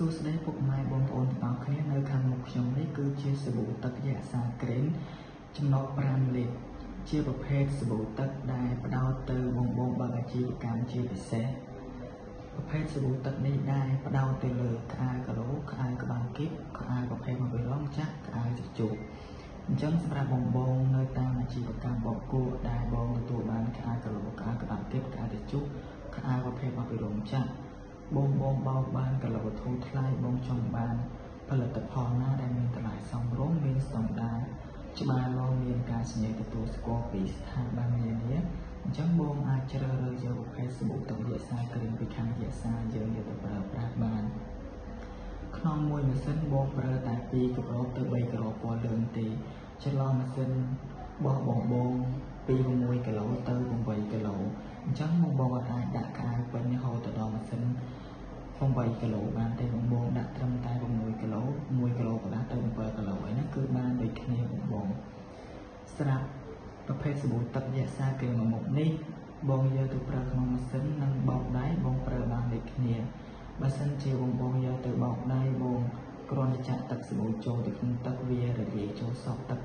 សួស្តីពុកម៉ែបងប្អូនទាំងអស់គ្នានៅខាងមុខខ្ញុំនេះគឺជាសាប៊ូទឹកយក្សាក្រេនចំណុច5លីត្រជាប្រភេទសាប៊ូទឹកដែលផ្ដោតទៅបងបើកអាជីវកម្មជាពិសេសប្រភេទសាប៊ូទឹកនេះដែលផ្ដោតទៅលើក្អែកាឡូក្អែក្បាលគីបក្អែប្រភេទមកពីរងចាក់ក្អែជជុកអញ្ចឹងសម្រាប់បងនៅតាមអាជីវកម្មបោកគក់ដែលបងទទួលបានក្អែកាឡូក្អែក្បាលគីបក្អែជជុកក្អែប្រភេទមកពីរងចាក់បងបោកបានកាឡូធូរថ្លៃបងចង់បានផលិតផលណាដែលមានតម្លៃសមរម្យមានស្តង់ដារច្បាស់លាស់មានការសញ្ញាទទួលស្គាល់ពីស្ថាប័ននានាអញ្ចឹងបងអាចជ្រើសរើសយកប្រភេទសាប៊ូទឹកយក្សាក្រេនពីខាងយក្សាយើងយកទៅប្រើប្រាស់បានក្នុងមួយម៉ាស៊ីនបងប្រើតែ2គីឡូទៅ3គីឡូពណ៌លឿងទេចន្លោះម៉ាស៊ីនរបស់បងពី6គីឡូទៅ8គីឡូអញ្ចឹងបងអាចដាក់ក្អែពេញរហូតទៅដល់ម៉ាស៊ីន8គីឡូបានទេបងដាក់ត្រឹមតែ6គីឡូ1គីឡូកន្លះទៅ7គីឡូឯនេះគឺបានដូចគ្នាបងស្រាប់ប្រភេទសាប៊ូទឹកយក្សាក្រេនមួយមុខនេះបងយកទៅប្រើក្នុងម៉ាស៊ីននិងបោកដៃបងប្រើបានដូចគ្នាបើសិនជាបងយកទៅបោកដៃបងគ្រាន់តែចាក់ទឹកសាប៊ូចូលទៅក្នុងទឹកវារលាយចូលសក់ទឹក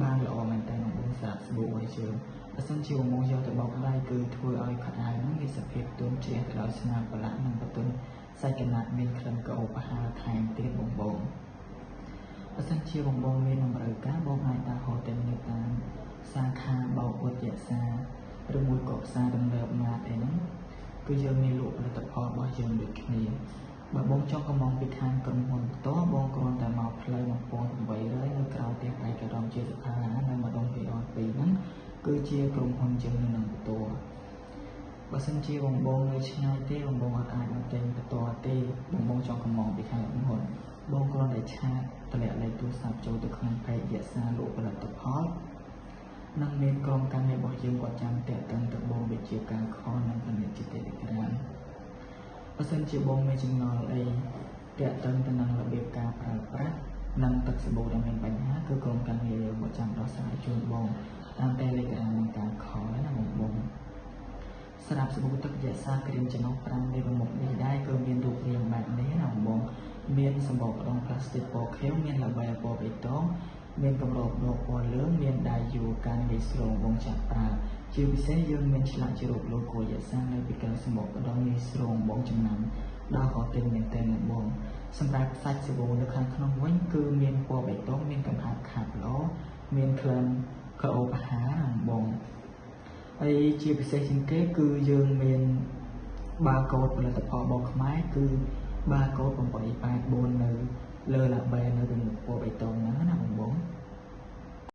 បានល្អមែនតើបងស្រាប់សាប៊ូឲ្យជើងបើសិនជាបងយកទៅបោកដៃគឺធ្វើឲ្យខោអាវហ្នឹងមានសភាពទន់ជ្រះទៅដោយស្នាមប្រឡាក់និងបន្ទន់សាច់កណាត់មានក្លិនក្រអូបប្រហើរថែមទៀតបងបើសិនជាបងមានតម្រូវការបងអាចតាមហូតទៅនៅតាមសាខាបោកវត្តយក្សាឬមួយក៏ផ្សារទំនើបណាទេហ្នឹងគឺយើងមានលក់ផលិតផលរបស់យើងដូចគ្នាបើបងចង់កំងពីខាងក្រុមហ៊ុនផ្ទាល់បងគ្រាន់តែមកផ្លូវ1800នៅក្រៅផ្ទះឯកឧត្តមជាស្ថាននៅម្ដុំពីដល់2ហ្នឹងគឺជាក្រុមហ៊ុនយើងនៅនឹងផ្ទាល់បើសិនជាបងនៅឆ្ងាយទេបងអត់អាចមកទិញផ្ទាល់ទេបងចង់កំងពីខាងក្រុមហ៊ុនបងគ្រាន់តែឆាតតម្លាក់លេខទូរស័ព្ទចូលទៅក្នុងពេកយក្សាលក់ផលិតផលនិងមានក្រុមការងាររបស់យើងគាត់ចាំតាក់ទងទៅបងវិជាការខលនិងពាណិជ្ជ Telegram បើសិនជាបងមានចំណល់អីតាក់ទងទៅនឹងរបៀបការប្រើប្រាស់និងទឹកសាប៊ូដែលមានបញ្ហាគឺក្រុមការងារយើងគាត់ចាំដោះស្រាយជូនបងតាម Telegram និងការខលណាបងស្រាប់សាប៊ូទឹកយក្សាក្រេនចំណុច5នៃមុខនេះដែរគឺមានរូបរាងបែបនេះណាបងមានសម្បកដងផ្លាស្ទិកពណ៌ខៀវមានល្បែពណ៌បៃតងមានកម្របដកពណ៌លឿងមានដៃយួរកាន់ងាយស្រួលបងចាក់ប្រើជាពិសេសយើងមានឆ្លាក់ជារូប logo យក្សានៅពីក្រោយសម្បកដងងាយស្រួលបងចំណាំដល់ក៏ទិញមែនតើបងសម្រាប់សាច់សាប៊ូនៅខាងក្នុងវិញគឺមានពណ៌បៃតងមានកម្ហាប់ខាប់ល្អមានក្លិនក្រអូបអាហារបងហើយជាពិសេសជាងគេគឺយើងមានបាកូដផលិតផលរបស់ខ្មែរគឺបាកូដ884នៅលើឡាបេនៅពី